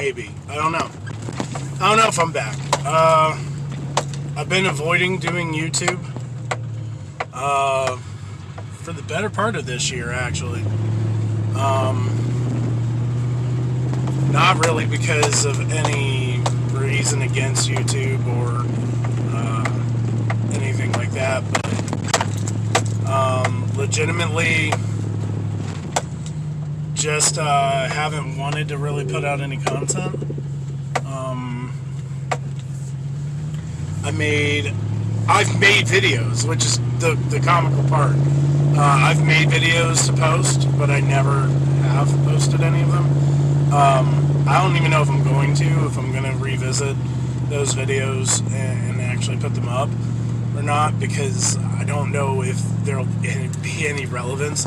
Maybe. I don't know. I don't know if I'm back. I've been avoiding doing YouTube for the better part of this year, actually. Not really because of any reason against YouTube or anything like that, but legitimately just haven't wanted to really put out any content. I've made videos, which is the comical part. I've made videos to post, but I never have posted any of them. I don't even know if I'm going to revisit those videos and actually put them up or not, because I don't know if there'll be any relevance.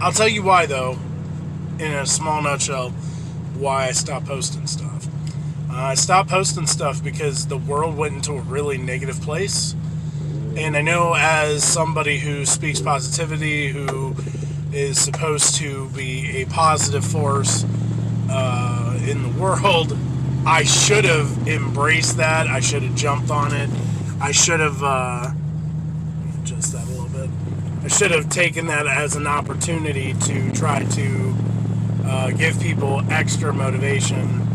I'll tell you why, though, in a small nutshell, why I stopped posting stuff. I stopped posting stuff because the world went into a really negative place. And I know, as somebody who speaks positivity, who is supposed to be a positive force in the world, I should have embraced that. I should have jumped on it. I should have adjust that a little bit. I should have taken that as an opportunity to try to give people extra motivation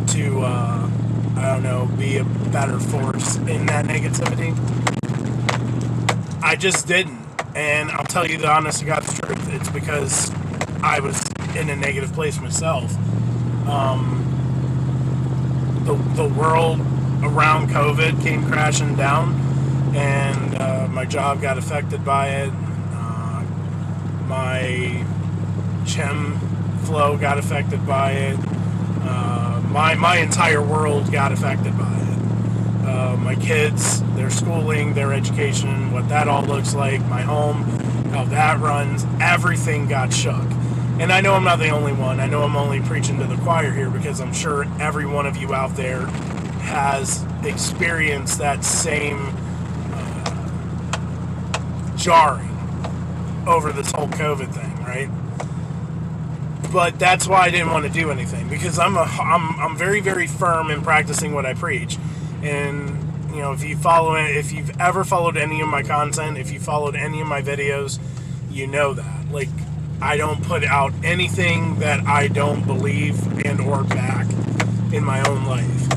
to, I don't know, be a better force in that negativity. I just didn't. And I'll tell you the honest to God's truth. It's because I was in a negative place myself. The world around COVID came crashing down, and my job got affected by it. My chem flow got affected by it. My entire world got affected by it. My kids, their schooling, their education, what that all looks like, my home, how that runs, everything got shook. And I know I'm not the only one. I know I'm only preaching to the choir here, because I'm sure every one of you out there has experienced that same jarring over this whole COVID thing, right? But that's why I didn't want to do anything, because I'm very, very firm in practicing what I preach. And you know, if you've ever followed any of my content, if you followed any of my videos, you know that. Like, I don't put out anything that I don't believe and or back in my own life.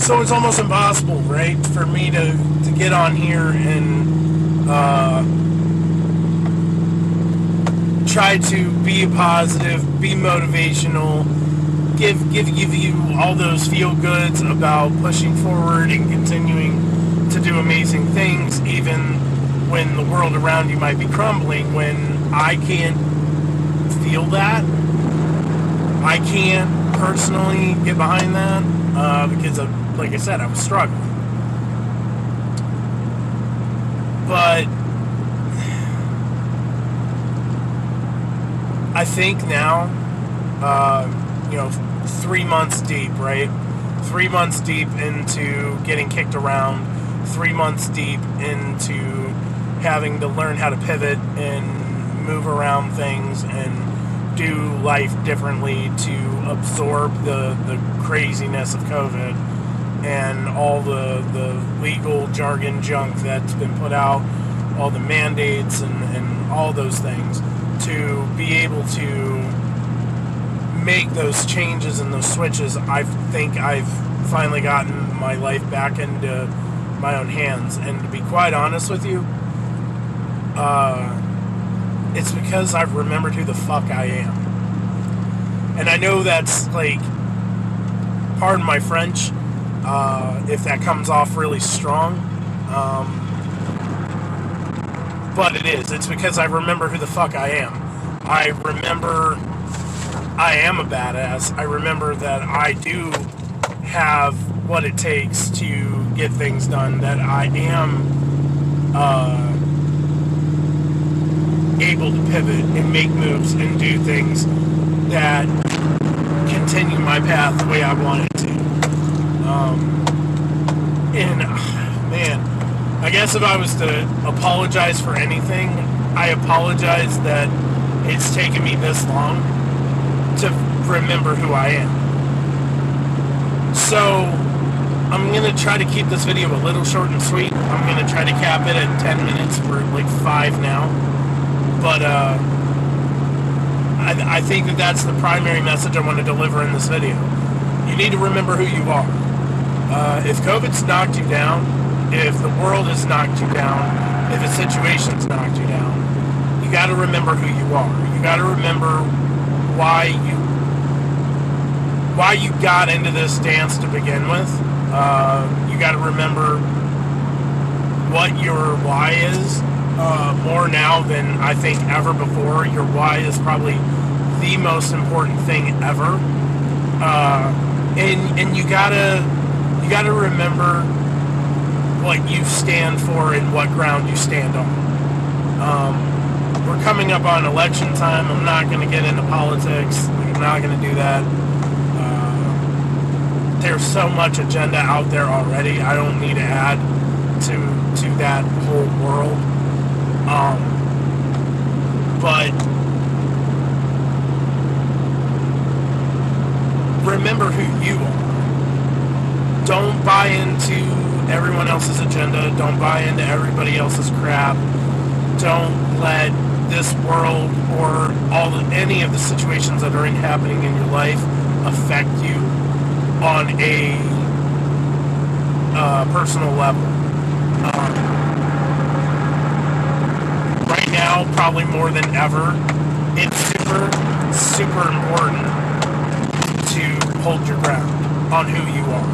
So it's almost impossible, right, for me to get on here and try to be positive, be motivational, give you all those feel-goods about pushing forward and continuing to do amazing things, even when the world around you might be crumbling. When I can't feel that, I can't personally get behind that, because of, like I said, I was struggling. But I think now, 3 months deep, right? 3 months deep into getting kicked around, 3 months deep into having to learn how to pivot and move around things and do life differently to absorb the craziness of COVID and all the legal jargon junk that's been put out, all the mandates and all those things, to be able to make those changes and those switches. I think I've finally gotten my life back into my own hands. And to be quite honest with you, it's because I've remembered who the fuck I am. And I know that's, like, pardon my French, if that comes off really strong, but it is. It's because I remember who the fuck I am. I remember I am a badass. I remember that I do have what it takes to get things done, that I am able to pivot and make moves and do things that continue my path the way I want it to. Man, I guess if I was to apologize for anything, I apologize that it's taken me this long remember who I am. So I'm going to try to keep this video a little short and sweet. I'm going to try to cap it at 10 minutes. We're at like 5 now. But I think that that's the primary message I want to deliver in this video. You need to remember who you are. If COVID's knocked you down, if the world has knocked you down, if a situation's knocked you down, you got to remember who you are. You got to remember why you got into this dance to begin with. You got to remember what your why is. More now than I think ever before. Your why is probably the most important thing ever. And you gotta remember what you stand for and what ground you stand on. We're coming up on election time. I'm not going to get into politics. I'm not going to do that. There's so much agenda out there already. I don't need to add to that whole world. But remember who you are. Don't buy into everyone else's agenda. Don't buy into everybody else's crap. Don't let this world or any of the situations that are happening in your life affect you on a personal level. Right now, probably more than ever, it's super important to hold your ground on who you are.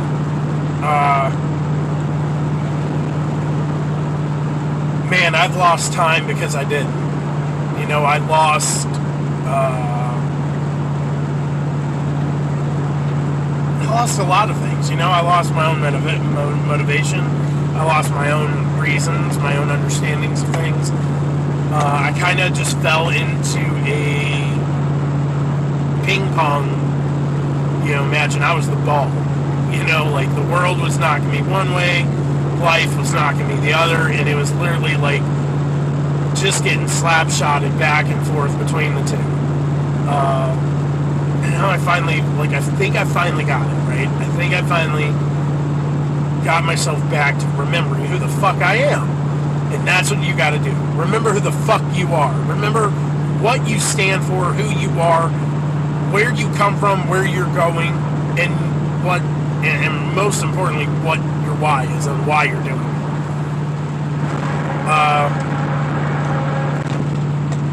Man, I've lost time because I didn't. You know, I lost a lot of things. You know, I lost my own motivation. I lost my own reasons, my own understandings of things. I kind of just fell into a ping pong, imagine I was the ball. Like the world was knocking me one way, life was knocking me the other, and it was literally like just getting slap-shotted back and forth between the two. And now I think I finally got it, right? I think I finally got myself back to remembering who the fuck I am. And that's what you gotta do. Remember who the fuck you are. Remember what you stand for, who you are, where you come from, where you're going, and and most importantly, what your why is and why you're doing it.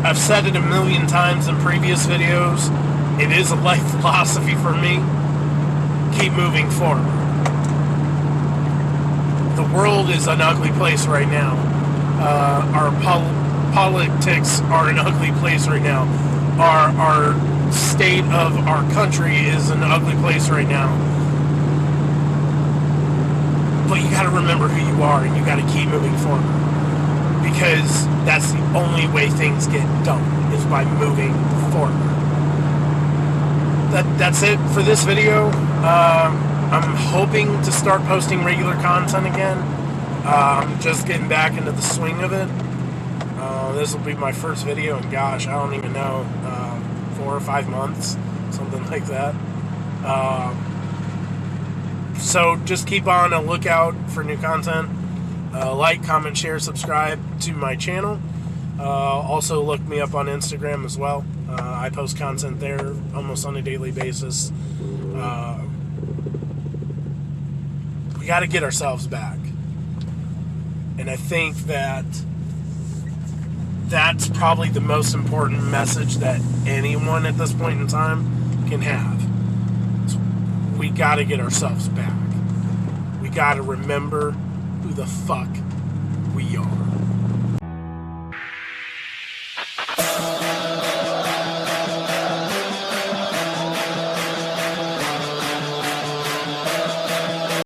I've said it a million times in previous videos. It is a life philosophy for me. Keep moving forward. The world is an ugly place right now. Our politics are an ugly place right now. Our state of our country is an ugly place right now. But you got to remember who you are, and you got to keep moving forward, because that's the only way things get done, is by moving forward. That's it for this video. I'm hoping to start posting regular content again. I'm just getting back into the swing of it. This will be my first video in, gosh, I don't even know, 4 or 5 months, something like that. So just keep on a lookout for new content. Like, comment, share, subscribe to my channel. Also look me up on Instagram as well. I post content there almost on a daily basis. We got to get ourselves back. And I think that's probably the most important message that anyone at this point in time can have. We got to get ourselves back. We got to remember who the fuck we are.